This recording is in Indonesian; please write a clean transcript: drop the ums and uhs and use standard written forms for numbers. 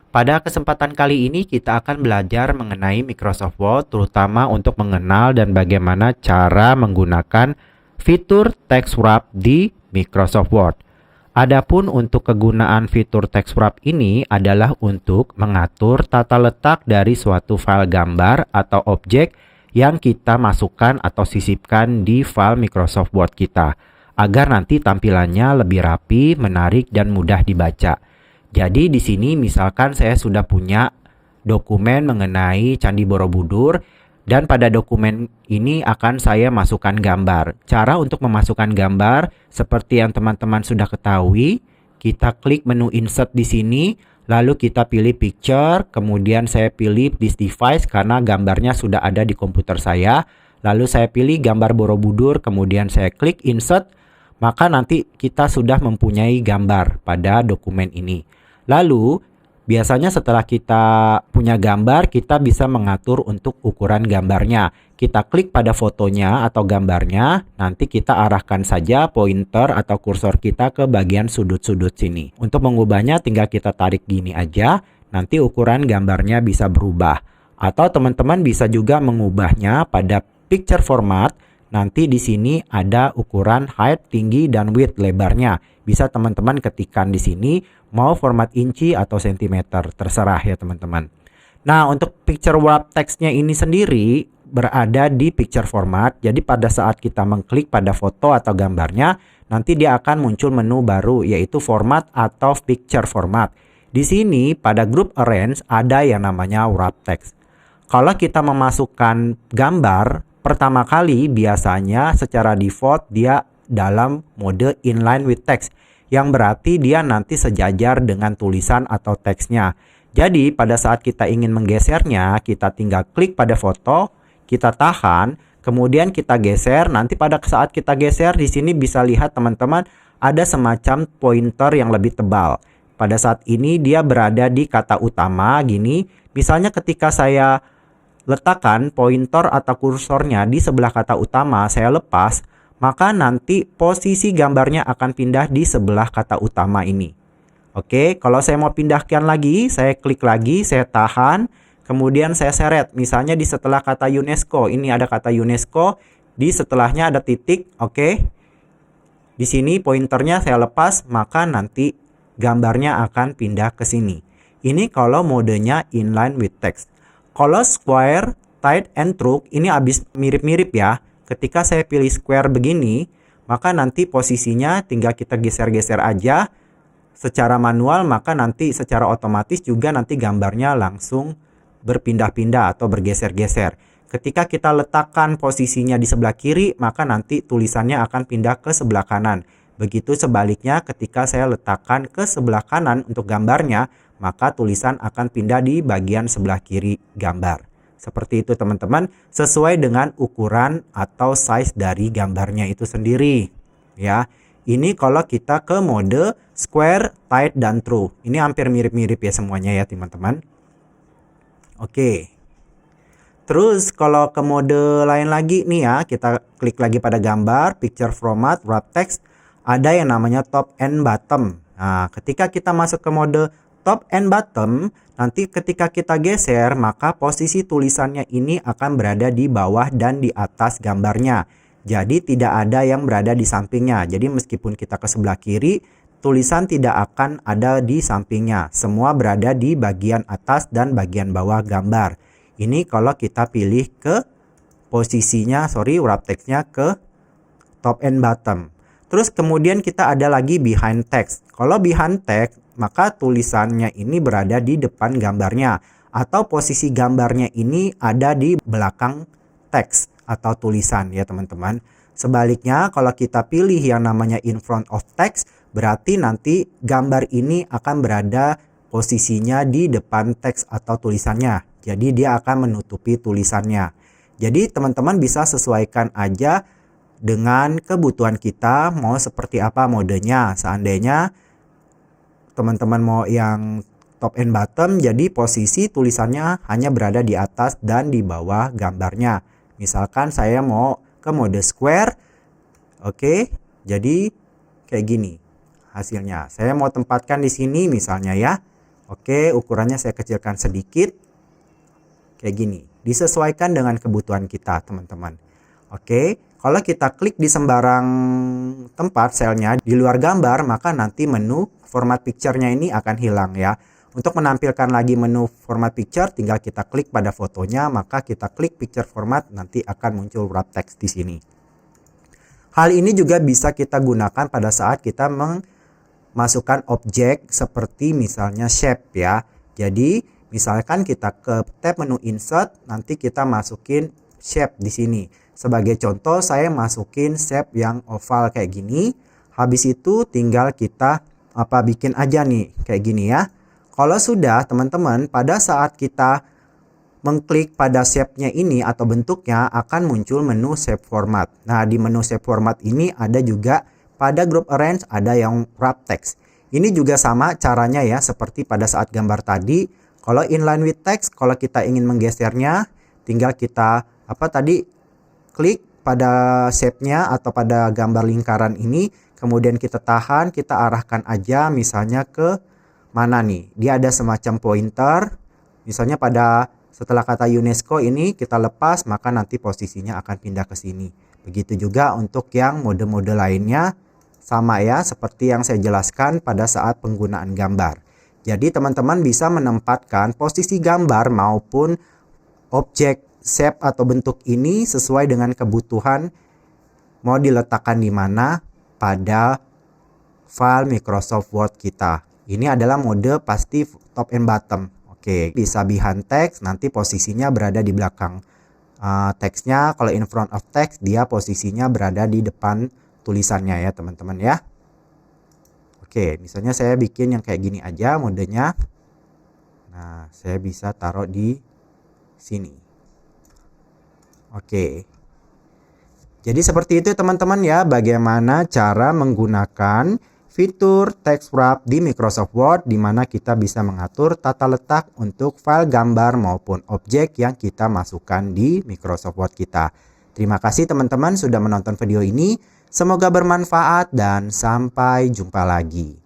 Pada kesempatan kali ini kita akan belajar mengenai Microsoft Word, terutama untuk mengenal dan bagaimana cara menggunakan fitur text wrap di Microsoft Word. Adapun untuk kegunaan fitur text wrap ini adalah untuk mengatur tata letak dari suatu file gambar atau objek yang kita masukkan atau sisipkan di file Microsoft Word kita, agar nanti tampilannya lebih rapi, menarik, dan mudah dibaca. Jadi di sini misalkan saya sudah punya dokumen mengenai Candi Borobudur dan pada dokumen ini akan saya masukkan gambar. Cara untuk memasukkan gambar seperti yang teman-teman sudah ketahui, kita klik menu insert di sini, lalu kita pilih picture, kemudian saya pilih this device karena gambarnya sudah ada di komputer saya. Lalu saya pilih gambar Borobudur, kemudian saya klik insert, maka nanti kita sudah mempunyai gambar pada dokumen ini. Lalu, biasanya setelah kita punya gambar, kita bisa mengatur untuk ukuran gambarnya. Kita klik pada fotonya atau gambarnya, nanti kita arahkan saja pointer atau kursor kita ke bagian sudut-sudut sini. Untuk mengubahnya tinggal kita tarik gini aja, nanti ukuran gambarnya bisa berubah. Atau teman-teman bisa juga mengubahnya pada picture format. Nanti di sini ada ukuran height, tinggi, dan width lebarnya. Bisa teman-teman ketikkan di sini mau format inci atau sentimeter, terserah ya teman-teman. Nah, untuk picture wrap text-nya ini sendiri berada di picture format. Jadi pada saat kita mengklik pada foto atau gambarnya, nanti dia akan muncul menu baru yaitu format atau picture format. Di sini pada group arrange ada yang namanya wrap text. Kalau kita memasukkan gambar pertama kali, biasanya secara default dia dalam mode inline with text, yang berarti dia nanti sejajar dengan tulisan atau teksnya. Jadi pada saat kita ingin menggesernya, kita tinggal klik pada foto, kita tahan, kemudian kita geser. Nanti pada saat kita geser di sini bisa lihat teman-teman ada semacam pointer yang lebih tebal. Pada saat ini dia berada di kata utama gini. Misalnya ketika saya letakkan pointer atau kursornya di sebelah kata utama, saya lepas, maka nanti posisi gambarnya akan pindah di sebelah kata utama ini. Oke, kalau saya mau pindahkan lagi, saya klik lagi, saya tahan, kemudian saya seret. Misalnya di setelah kata UNESCO, ini ada kata UNESCO, di setelahnya ada titik, oke. Di sini pointernya saya lepas, maka nanti gambarnya akan pindah ke sini. Ini kalau modenya inline with text. Kalau square, tight, and true, ini habis mirip-mirip ya. Ketika saya pilih square begini, maka nanti posisinya tinggal kita geser-geser aja secara manual, maka nanti secara otomatis juga nanti gambarnya langsung berpindah-pindah atau bergeser-geser. Ketika kita letakkan posisinya di sebelah kiri, maka nanti tulisannya akan pindah ke sebelah kanan. Begitu sebaliknya ketika saya letakkan ke sebelah kanan untuk gambarnya, maka tulisan akan pindah di bagian sebelah kiri gambar. Seperti itu teman-teman, sesuai dengan ukuran atau size dari gambarnya itu sendiri. Ya, ini kalau kita ke mode square, tight, dan true. Ini hampir mirip-mirip ya semuanya ya teman-teman. Oke. Terus kalau ke mode lain lagi nih ya, kita klik lagi pada gambar, picture format, wrap text. Ada yang namanya top and bottom. Nah, ketika kita masuk ke mode top and bottom, nanti ketika kita geser, maka posisi tulisannya ini akan berada di bawah dan di atas gambarnya. Jadi tidak ada yang berada di sampingnya. Jadi meskipun kita ke sebelah kiri, tulisan tidak akan ada di sampingnya. Semua berada di bagian atas dan bagian bawah gambar. Ini kalau kita pilih ke posisinya, wrap text-nya ke top and bottom. Terus kemudian kita ada lagi behind text. Kalau behind text, maka tulisannya ini berada di depan gambarnya. Atau posisi gambarnya ini ada di belakang teks atau tulisan ya teman-teman. Sebaliknya kalau kita pilih yang namanya in front of text, berarti nanti gambar ini akan berada posisinya di depan teks atau tulisannya. Jadi dia akan menutupi tulisannya. Jadi teman-teman bisa sesuaikan aja dengan kebutuhan kita mau seperti apa modenya. Seandainya teman-teman mau yang top and bottom, jadi posisi tulisannya hanya berada di atas dan di bawah gambarnya. Misalkan saya mau ke mode square, oke, jadi kayak gini hasilnya. Saya mau tempatkan di sini misalnya ya. Oke, ukurannya saya kecilkan sedikit. Kayak gini. Disesuaikan dengan kebutuhan kita, teman-teman. Oke, kalau kita klik di sembarang tempat selnya di luar gambar, maka nanti menu format picture-nya ini akan hilang ya. Untuk menampilkan lagi menu format picture, tinggal kita klik pada fotonya, maka kita klik picture format, nanti akan muncul wrap text di sini. Hal ini juga bisa kita gunakan pada saat kita memasukkan objek seperti misalnya shape ya. Jadi misalkan kita ke tab menu insert, nanti kita masukin shape di sini. Sebagai contoh saya masukin shape yang oval kayak gini. Habis itu tinggal kita bikin aja nih kayak gini ya. Kalau sudah teman-teman, pada saat kita mengklik pada shape-nya ini atau bentuknya akan muncul menu shape format. Nah, di menu shape format ini ada juga pada group arrange ada yang wrap text. Ini juga sama caranya ya seperti pada saat gambar tadi. Kalau inline with text, kalau kita ingin menggesernya, tinggal kita klik pada shape-nya atau pada gambar lingkaran ini, kemudian kita tahan, kita arahkan aja misalnya ke mana nih. Dia ada semacam pointer, misalnya setelah kata UNESCO ini kita lepas, maka nanti posisinya akan pindah ke sini. Begitu juga untuk yang mode-mode lainnya, sama ya seperti yang saya jelaskan pada saat penggunaan gambar. Jadi teman-teman bisa menempatkan posisi gambar maupun objek shape atau bentuk ini sesuai dengan kebutuhan mau diletakkan di mana pada file Microsoft Word kita. Ini adalah mode pasti top and bottom. Oke, bisa behind text, nanti posisinya berada di belakang teksnya. Kalau in front of text, dia posisinya berada di depan tulisannya ya teman-teman ya. Oke, misalnya saya bikin yang kayak gini aja modenya. Nah, saya bisa taruh di sini. Oke. Jadi seperti itu teman-teman ya, bagaimana cara menggunakan fitur text wrap di Microsoft Word di mana kita bisa mengatur tata letak untuk file gambar maupun objek yang kita masukkan di Microsoft Word kita. Terima kasih teman-teman sudah menonton video ini. Semoga bermanfaat dan sampai jumpa lagi.